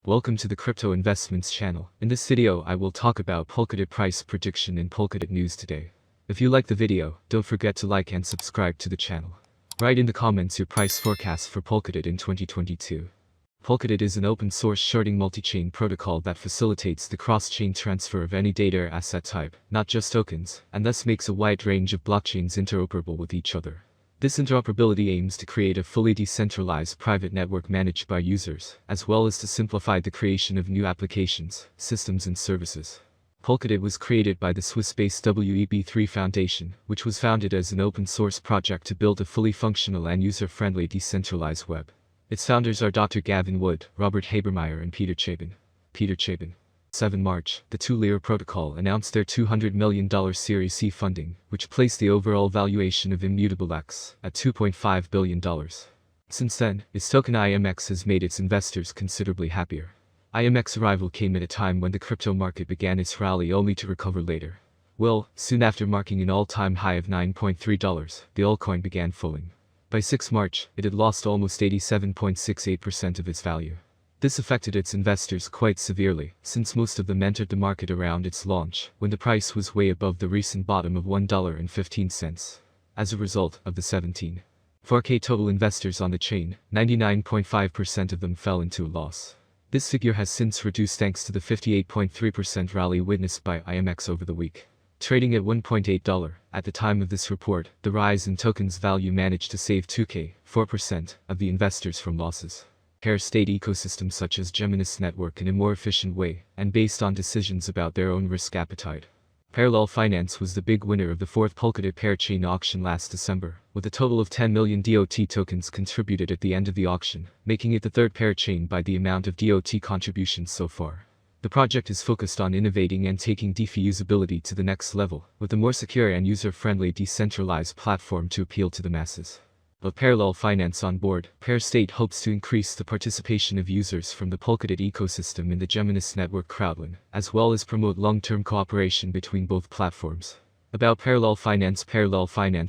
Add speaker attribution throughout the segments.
Speaker 1: Welcome to the Crypto Investments channel. In this video, I will talk about Polkadot price prediction and Polkadot news today. If you like the video, don't forget to like and subscribe to the channel. Write in the comments your price forecast for Polkadot in 2022. Polkadot is an open-source sharding multi-chain protocol that facilitates the cross-chain transfer of any data or asset type, not just tokens, and thus makes a wide range of blockchains interoperable with each other. This interoperability aims to create a fully decentralized private network managed by users, as well as to simplify the creation of new applications, systems and services. Polkadot was created by the Swiss-based WEB3 Foundation, which was founded as an open-source project to build a fully functional and user-friendly decentralized web. Its founders are Dr. Gavin Wood, Robert Habermeyer and Peter Chapin. 7 March, the two-layer protocol announced their $200 million Series C funding, which placed the overall valuation of Immutable X at $2.5 billion. Since then, its token IMX has made its investors considerably happier. IMX arrival came at a time when the crypto market began its rally only to recover later. Well, soon after marking an all-time high of $9.3, the altcoin began falling. By 6 March, it had lost almost 87.68% of its value. This affected its investors quite severely, since most of them entered the market around its launch, when the price was way above the recent bottom of $1.15. As a result of the 17.4K total investors on the chain, 99.5% of them fell into a loss. This figure has since reduced thanks to the 58.3% rally witnessed by IMX over the week. Trading at $1.8 at the time of this report, the rise in tokens value managed to save 4% of the investors from losses. Pair-state ecosystems such as Geminis network in a more efficient way, and based on decisions about their own risk appetite. Parallel Finance was the big winner of the 4th Polkadot pair-chain auction last December, with a total of 10 million DOT tokens contributed at the end of the auction, making it the 3rd pair-chain by the amount of DOT contributions so far. The project is focused on innovating and taking DeFi usability to the next level, with a more secure and user-friendly decentralized platform to appeal to the masses. With Parallel Finance on board, Pair-State hopes to increase the participation of users from the Polkadot ecosystem in the Geminis network crowdfund, as well as promote long-term cooperation between both platforms. About Parallel Finance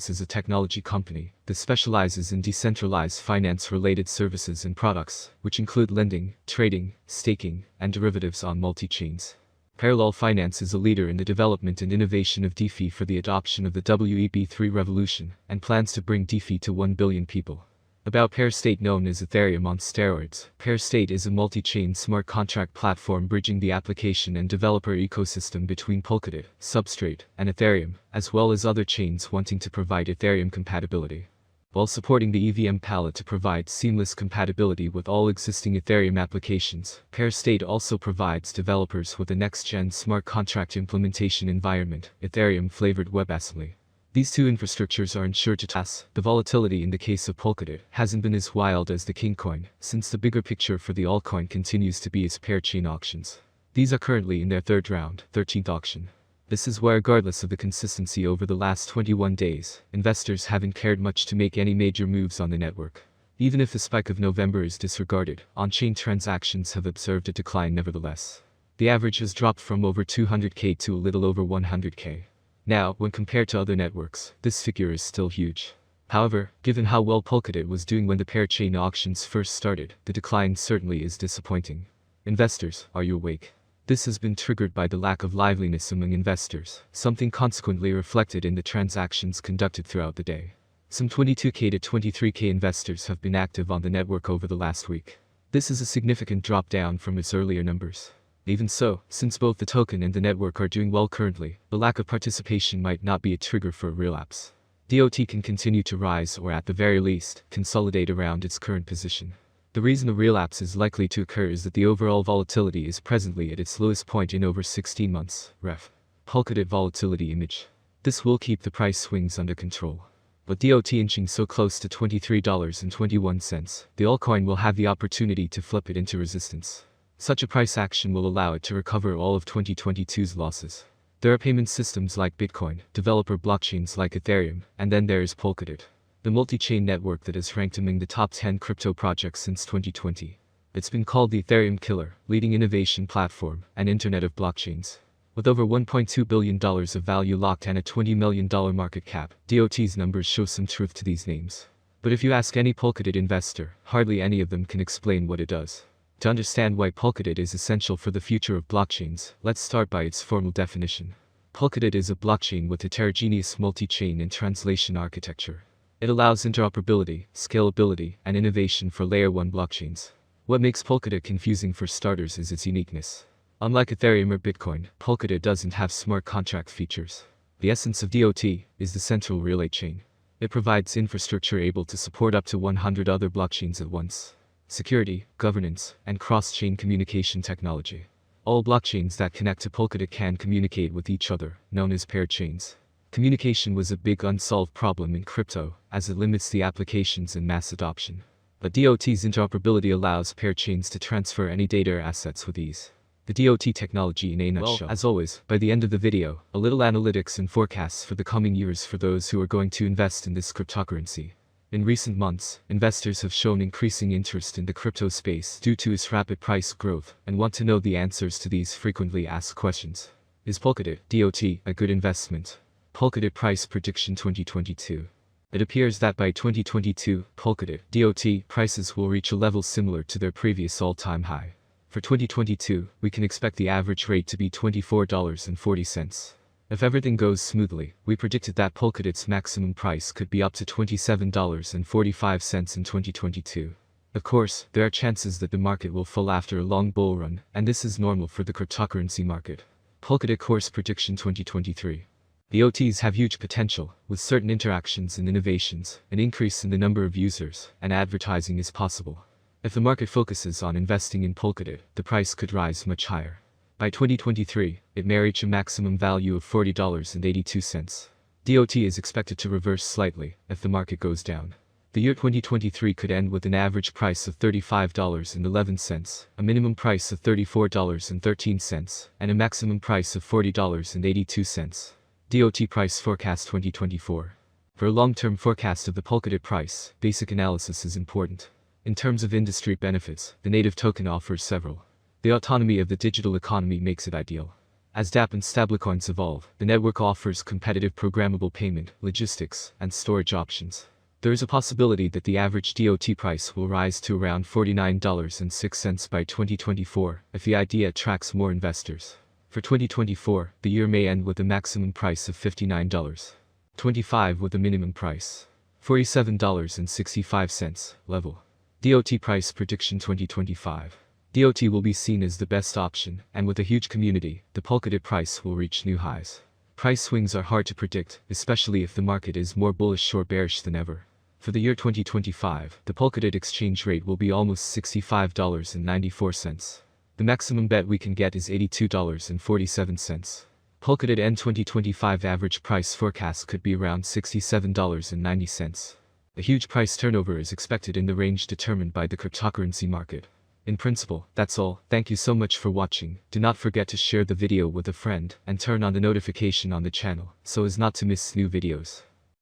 Speaker 1: is a technology company that specializes in decentralized finance-related services and products, which include lending, trading, staking, and derivatives on multi-chains. Parallel Finance is a leader in the development and innovation of DeFi for the adoption of the WEB3 revolution, and plans to bring DeFi to 1 billion people. About Pair-State, known as Ethereum on steroids, Pair-State is a multi-chain smart contract platform bridging the application and developer ecosystem between Polkadot, Substrate, and Ethereum, as well as other chains wanting to provide Ethereum compatibility. While supporting the EVM palette to provide seamless compatibility with all existing Ethereum applications, Pair-State also provides developers with a next-gen smart contract implementation environment, Ethereum-flavored WebAssembly. These two infrastructures are ensured to pass. The volatility in the case of Polkadot hasn't been as wild as the King coin, since the bigger picture for the altcoin continues to be its pair-chain auctions. These are currently in their 3rd round, 13th auction. This is where, regardless of the consistency over the last 21 days, investors haven't cared much to make any major moves on the network. Even if the spike of November is disregarded, on-chain transactions have observed a decline nevertheless. The average has dropped from over 200K to a little over 100K. Now, when compared to other networks, this figure is still huge. However, given how well Polkadot was doing when the pair-chain auctions first started, the decline certainly is disappointing. Investors, are you awake? This has been triggered by the lack of liveliness among investors, something consequently reflected in the transactions conducted throughout the day. Some 22K to 23K investors have been active on the network over the last week. This is a significant drop down from its earlier numbers. Even so, since both the token and the network are doing well currently, the lack of participation might not be a trigger for a relapse. DOT can continue to rise or at the very least, consolidate around its current position. The reason a relapse is likely to occur is that the overall volatility is presently at its lowest point in over 16 months, ref. Polkadot volatility image. This will keep the price swings under control. But DOT inching so close to $23.21, the altcoin will have the opportunity to flip it into resistance. Such a price action will allow it to recover all of 2022's losses. There are payment systems like Bitcoin, developer blockchains like Ethereum, and then there is Polkadot, the multi-chain network that has ranked among the top 10 crypto projects since 2020. It's been called the Ethereum killer, leading innovation platform, and Internet of Blockchains. With over $1.2 billion of value locked and a $20 million market cap, DOT's numbers show some truth to these names. But if you ask any Polkadot investor, hardly any of them can explain what it does. To understand why Polkadot is essential for the future of blockchains, let's start by its formal definition. Polkadot is a blockchain with heterogeneous multi-chain and translation architecture. It allows interoperability, scalability, and innovation for Layer 1 blockchains. What makes Polkadot confusing for starters is its uniqueness. Unlike Ethereum or Bitcoin, Polkadot doesn't have smart contract features. The essence of DOT is the central relay chain. It provides infrastructure able to support up to 100 other blockchains at once. Security, governance, and cross-chain communication technology. All blockchains that connect to Polkadot can communicate with each other, known as paired chains. Communication was a big unsolved problem in crypto, as it limits the applications and mass adoption. But DOT's interoperability allows paired chains to transfer any data or assets with ease. The DOT technology in a nutshell. As always, by the end of the video, a little analytics and forecasts for the coming years for those who are going to invest in this cryptocurrency. In recent months, investors have shown increasing interest in the crypto space due to its rapid price growth and want to know the answers to these frequently asked questions. Is Polkadot, DOT, a good investment? Polkadot Price Prediction 2022. It appears that by 2022, Polkadot, DOT, prices will reach a level similar to their previous all-time high. For 2022, we can expect the average rate to be $24.40. If everything goes smoothly, we predicted that Polkadot's maximum price could be up to $27.45 in 2022. Of course, there are chances that the market will fall after a long bull run, and this is normal for the cryptocurrency market. Polkadot Course Prediction 2023. The DOTs have huge potential, with certain interactions and innovations, an increase in the number of users, and advertising is possible. If the market focuses on investing in Polkadot, the price could rise much higher. By 2023, it may reach a maximum value of $40.82. DOT is expected to reverse slightly if the market goes down. The year 2023 could end with an average price of $35.11, a minimum price of $34.13, and a maximum price of $40.82. DOT Price Forecast 2024. For a long-term forecast of the Polkadot price, basic analysis is important. In terms of industry benefits, the native token offers several. The autonomy of the digital economy makes it ideal. As dApp and stablecoins evolve, the network offers competitive programmable payment, logistics, and storage options. There is a possibility that the average DOT price will rise to around $49.06 by 2024 if the idea attracts more investors. For 2024, the year may end with a maximum price of $59.25 with a minimum price $47.65 level. DOT Price Prediction 2025. DOT will be seen as the best option, and with a huge community, the Polkadot price will reach new highs. Price swings are hard to predict, especially if the market is more bullish or bearish than ever. For the year 2025, the Polkadot exchange rate will be almost $65.94. The maximum bet we can get is $82.47. Polkadot N 2025 average price forecast could be around $67.90. A huge price turnover is expected in the range determined by the cryptocurrency market. In principle, that's all. Thank you so much for watching. Do not forget to share the video with a friend and turn on the notification on the channel so as not to miss new videos.